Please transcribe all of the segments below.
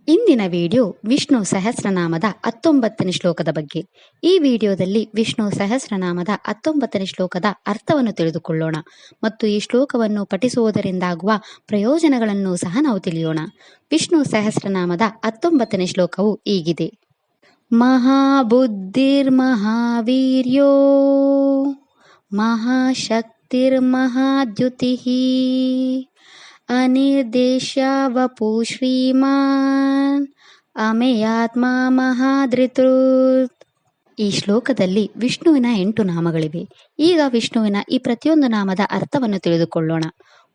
ಇಂದಿನ ವಿಡಿಯೋ ವಿಷ್ಣು ಸಹಸ್ರನಾಮದ 19ನೇ ಶ್ಲೋಕದ ಬಗ್ಗೆ. ಈ ವಿಡಿಯೋದಲ್ಲಿ ವಿಷ್ಣು ಸಹಸ್ರನಾಮದ 19ನೇ ಶ್ಲೋಕದ ಅರ್ಥವನ್ನು ತಿಳಿದುಕೊಳ್ಳೋಣ ಮತ್ತು ಈ ಶ್ಲೋಕವನ್ನು ಪಠಿಸುವುದರಿಂದಾಗುವ ಪ್ರಯೋಜನಗಳನ್ನು ಸಹ ನಾವು ತಿಳಿಯೋಣ. ವಿಷ್ಣು ಸಹಸ್ರನಾಮದ 19ನೇ ಶ್ಲೋಕವು ಹೀಗಿದೆ: ಮಹಾಬುದ್ಧಿರ್ಮಹಾವೀರ್ಯೋ ಮಹಾಶಕ್ತಿರ್ಮಹಾದ್ಯುತಿಃ ಅನಿರ್ದೇಶ್ಯ ವಪು ಶ್ರೀಮಾನ್ ಅಮೇಯಾತ್ಮ ಮಹಾಧೃತೃತ್. ಈ ಶ್ಲೋಕದಲ್ಲಿ ವಿಷ್ಣುವಿನ 8 ನಾಮಗಳಿವೆ. ಈಗ ವಿಷ್ಣುವಿನ ಈ ಪ್ರತಿಯೊಂದು ನಾಮದ ಅರ್ಥವನ್ನು ತಿಳಿದುಕೊಳ್ಳೋಣ.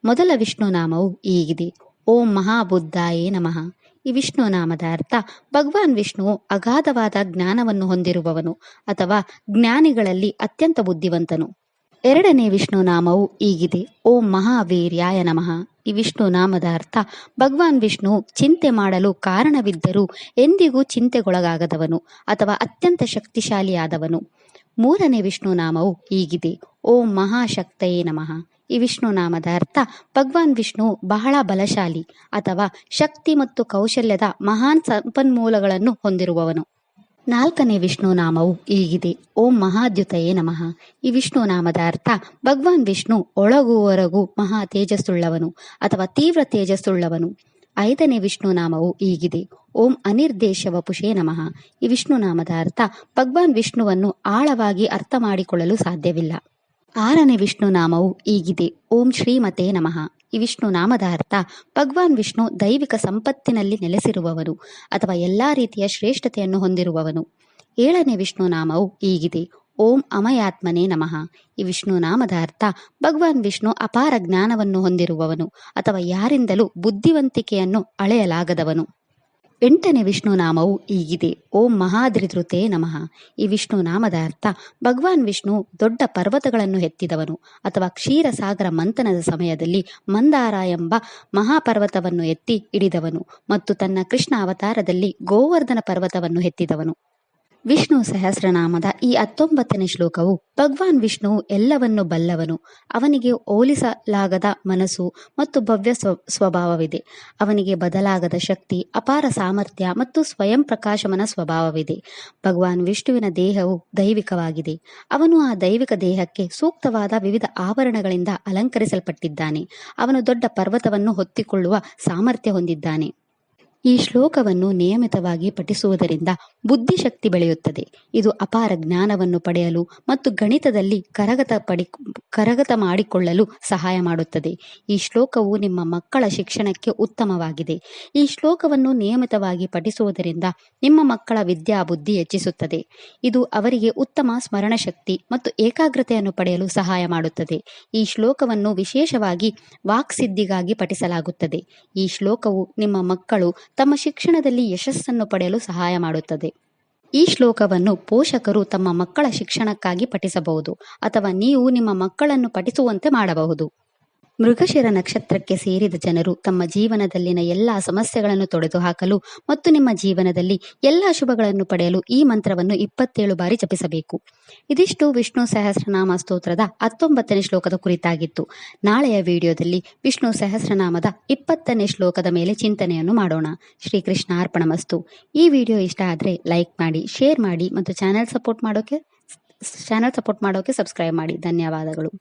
ಮೊದಲ ವಿಷ್ಣು ನಾಮವು ಹೀಗಿದೆ: ಓಂ ಮಹಾಬುದ್ಧಾಯೇ ನಮಃ. ಈ ವಿಷ್ಣು ನಾಮದ ಅರ್ಥ ಭಗವಾನ್ ವಿಷ್ಣುವು ಅಗಾಧವಾದ ಜ್ಞಾನವನ್ನು ಹೊಂದಿರುವವನು ಅಥವಾ ಜ್ಞಾನಿಗಳಲ್ಲಿ ಅತ್ಯಂತ ಬುದ್ಧಿವಂತನು. ಎರಡನೇ ವಿಷ್ಣು ನಾಮವು ಹೀಗಿದೆ: ಓಂ ಮಹಾವೀರ್ಯಾಯ ನಮಃ. ಈ ವಿಷ್ಣು ನಾಮದ ಅರ್ಥ ಭಗವಾನ್ ವಿಷ್ಣು ಚಿಂತೆ ಮಾಡಲು ಕಾರಣವಿದ್ದರೂ ಎಂದಿಗೂ ಚಿಂತೆಗೊಳಗಾಗದವನು ಅಥವಾ ಅತ್ಯಂತ ಶಕ್ತಿಶಾಲಿಯಾದವನು. ಮೂರನೇ ವಿಷ್ಣು ನಾಮವು ಹೀಗಿದೆ: ಓಂ ಮಹಾಶಕ್ತಯೇ ನಮಃ. ಈ ವಿಷ್ಣು ನಾಮದ ಅರ್ಥ ಭಗವಾನ್ ವಿಷ್ಣು ಬಹಳ ಬಲಶಾಲಿ ಅಥವಾ ಶಕ್ತಿ ಮತ್ತು ಕೌಶಲ್ಯದ ಮಹಾನ್ ಸಂಪನ್ಮೂಲಗಳನ್ನು ಹೊಂದಿರುವವನು. ನಾಲ್ಕನೇ ವಿಷ್ಣು ನಾಮವು ಹೀಗಿದೆ: ಓಂ ಮಹಾದ್ಯುತಯೇ ನಮಃ. ಈ ವಿಷ್ಣು ನಾಮದ ಅರ್ಥ ಭಗವಾನ್ ವಿಷ್ಣು ಒಳಗೂ ಹೊರಗೂ ಮಹಾ ತೇಜಸ್ಸುಳ್ಳವನು ಅಥವಾ ತೀವ್ರ ತೇಜಸ್ಸುಳ್ಳವನು. ಐದನೇ ವಿಷ್ಣು ನಾಮವು ಹೀಗಿದೆ: ಓಂ ಅನಿರ್ದೇಶ್ಯ ವಪುಷೇ ನಮಃ. ಈ ವಿಷ್ಣು ನಾಮದ ಅರ್ಥ ಭಗವಾನ್ ವಿಷ್ಣುವನ್ನು ಆಳವಾಗಿ ಅರ್ಥ ಮಾಡಿಕೊಳ್ಳಲು ಸಾಧ್ಯವಿಲ್ಲ. ಆರನೇ ವಿಷ್ಣು ನಾಮವು ಹೀಗಿದೆ: ಓಂ ಶ್ರೀಮತೇ ನಮಃ. ಈ ವಿಷ್ಣು ನಾಮದ ಅರ್ಥ ಭಗವಾನ್ ವಿಷ್ಣು ದೈವಿಕ ಸಂಪತ್ತಿನಲ್ಲಿ ನೆಲೆಸಿರುವವನು ಅಥವಾ ಎಲ್ಲಾ ರೀತಿಯ ಶ್ರೇಷ್ಠತೆಯನ್ನು ಹೊಂದಿರುವವನು. ಏಳನೇ ವಿಷ್ಣು ನಾಮವು ಹೀಗಿದೆ: ಓಂ ಅಮಯಾತ್ಮನೇ ನಮಃ. ಈ ವಿಷ್ಣು ನಾಮದ ಅರ್ಥ ಭಗವಾನ್ ವಿಷ್ಣು ಅಪಾರ ಜ್ಞಾನವನ್ನು ಹೊಂದಿರುವವನು ಅಥವಾ ಯಾರಿಂದಲೂ ಬುದ್ಧಿವಂತಿಕೆಯನ್ನು ಅಳೆಯಲಾಗದವನು. ಎಂಟನೇ ವಿಷ್ಣು ನಾಮವು ಹೀಗಿದೆ: ಓಂ ಮಹಾಧೃತೃತೇ ನಮಃ. ಈ ವಿಷ್ಣು ನಾಮದ ಅರ್ಥ ಭಗವಾನ್ ವಿಷ್ಣು ದೊಡ್ಡ ಪರ್ವತಗಳನ್ನು ಎತ್ತಿದವನು ಅಥವಾ ಕ್ಷೀರಸಾಗರ ಮಂಥನದ ಸಮಯದಲ್ಲಿ ಮಂದಾರ ಎಂಬ ಮಹಾಪರ್ವತವನ್ನು ಎತ್ತಿ ಹಿಡಿದವನು ಮತ್ತು ತನ್ನ ಕೃಷ್ಣ ಅವತಾರದಲ್ಲಿ ಗೋವರ್ಧನ ಪರ್ವತವನ್ನು ಎತ್ತಿದವನು. ವಿಷ್ಣು ಸಹಸ್ರನಾಮದ ಈ 19ನೇ ಶ್ಲೋಕವು ಭಗವಾನ್ ವಿಷ್ಣುವು ಎಲ್ಲವನ್ನು ಬಲ್ಲವನು, ಅವನಿಗೆ ಹೋಲಿಸಲಾಗದ ಮನಸ್ಸು ಮತ್ತು ಭವ್ಯ ಸ್ವಭಾವವಿದೆ. ಅವನಿಗೆ ಬದಲಾಗದ ಶಕ್ತಿ, ಅಪಾರ ಸಾಮರ್ಥ್ಯ ಮತ್ತು ಸ್ವಯಂ ಪ್ರಕಾಶಮನ ಸ್ವಭಾವವಿದೆ. ಭಗವಾನ್ ವಿಷ್ಣುವಿನ ದೇಹವು ದೈವಿಕವಾಗಿದೆ. ಅವನು ಆ ದೈವಿಕ ದೇಹಕ್ಕೆ ಸೂಕ್ತವಾದ ವಿವಿಧ ಆಭರಣಗಳಿಂದ ಅಲಂಕರಿಸಲ್ಪಟ್ಟಿದ್ದಾನೆ. ಅವನು ದೊಡ್ಡ ಪರ್ವತವನ್ನು ಹೊತ್ತಿಕೊಳ್ಳುವ ಸಾಮರ್ಥ್ಯ ಹೊಂದಿದ್ದಾನೆ. ಈ ಶ್ಲೋಕವನ್ನು ನಿಯಮಿತವಾಗಿ ಪಠಿಸುವುದರಿಂದ ಬುದ್ಧಿಶಕ್ತಿ ಬೆಳೆಯುತ್ತದೆ. ಇದು ಅಪಾರ ಜ್ಞಾನವನ್ನು ಪಡೆಯಲು ಮತ್ತು ಗಣಿತದಲ್ಲಿ ಕರಗತ ಮಾಡಿಕೊಳ್ಳಲು ಸಹಾಯ ಮಾಡುತ್ತದೆ. ಈ ಶ್ಲೋಕವು ನಿಮ್ಮ ಮಕ್ಕಳ ಶಿಕ್ಷಣಕ್ಕೆ ಉತ್ತಮವಾಗಿದೆ. ಈ ಶ್ಲೋಕವನ್ನು ನಿಯಮಿತವಾಗಿ ಪಠಿಸುವುದರಿಂದ ನಿಮ್ಮ ಮಕ್ಕಳ ವಿದ್ಯಾ ಬುದ್ಧಿ ಹೆಚ್ಚಿಸುತ್ತದೆ. ಇದು ಅವರಿಗೆ ಉತ್ತಮ ಸ್ಮರಣಶಕ್ತಿ ಮತ್ತು ಏಕಾಗ್ರತೆಯನ್ನು ಪಡೆಯಲು ಸಹಾಯ ಮಾಡುತ್ತದೆ. ಈ ಶ್ಲೋಕವನ್ನು ವಿಶೇಷವಾಗಿ ವಾಕ್ಸಿದ್ಧಿಗಾಗಿ ಪಠಿಸಲಾಗುತ್ತದೆ. ಈ ಶ್ಲೋಕವು ನಿಮ್ಮ ಮಕ್ಕಳು ತಮ್ಮ ಶಿಕ್ಷಣದಲ್ಲಿ ಯಶಸ್ಸನ್ನು ಪಡೆಯಲು ಸಹಾಯ ಮಾಡುತ್ತದೆ. ಈ ಶ್ಲೋಕವನ್ನು ಪೋಷಕರು ತಮ್ಮ ಮಕ್ಕಳ ಶಿಕ್ಷಣಕ್ಕಾಗಿ ಪಠಿಸಬಹುದು ಅಥವಾ ನೀವು ನಿಮ್ಮ ಮಕ್ಕಳನ್ನು ಪಠಿಸುವಂತೆ ಮಾಡಬಹುದು. ಮೃಗಶಿರ ನಕ್ಷತ್ರಕ್ಕೆ ಸೇರಿದ ಜನರು ತಮ್ಮ ಜೀವನದಲ್ಲಿನ ಎಲ್ಲಾ ಸಮಸ್ಯೆಗಳನ್ನು ತೊಡೆದುಹಾಕಲು ಮತ್ತು ನಿಮ್ಮ ಜೀವನದಲ್ಲಿ ಎಲ್ಲಾ ಶುಭಗಳನ್ನು ಪಡೆಯಲು ಈ ಮಂತ್ರವನ್ನು 27 ಬಾರಿ ಜಪಿಸಬೇಕು. ಇದಿಷ್ಟು ವಿಷ್ಣು ಸಹಸ್ರನಾಮ ಸ್ತೋತ್ರದ 19ನೇ ಶ್ಲೋಕದ ಕುರಿತಾಗಿತ್ತು. ನಾಳೆಯ ವಿಡಿಯೋದಲ್ಲಿ ವಿಷ್ಣು ಸಹಸ್ರನಾಮದ 20ನೇ ಶ್ಲೋಕದ ಮೇಲೆ ಚಿಂತನೆಯನ್ನು ಮಾಡೋಣ. ಶ್ರೀಕೃಷ್ಣ ಅರ್ಪಣಮಸ್ತು. ಈ ವಿಡಿಯೋ ಇಷ್ಟ ಆದರೆ ಲೈಕ್ ಮಾಡಿ, ಶೇರ್ ಮಾಡಿ ಮತ್ತು ಚಾನೆಲ್ ಸಪೋರ್ಟ್ ಮಾಡೋಕೆ ಸಬ್ಸ್ಕ್ರೈಬ್ ಮಾಡಿ. ಧನ್ಯವಾದಗಳು.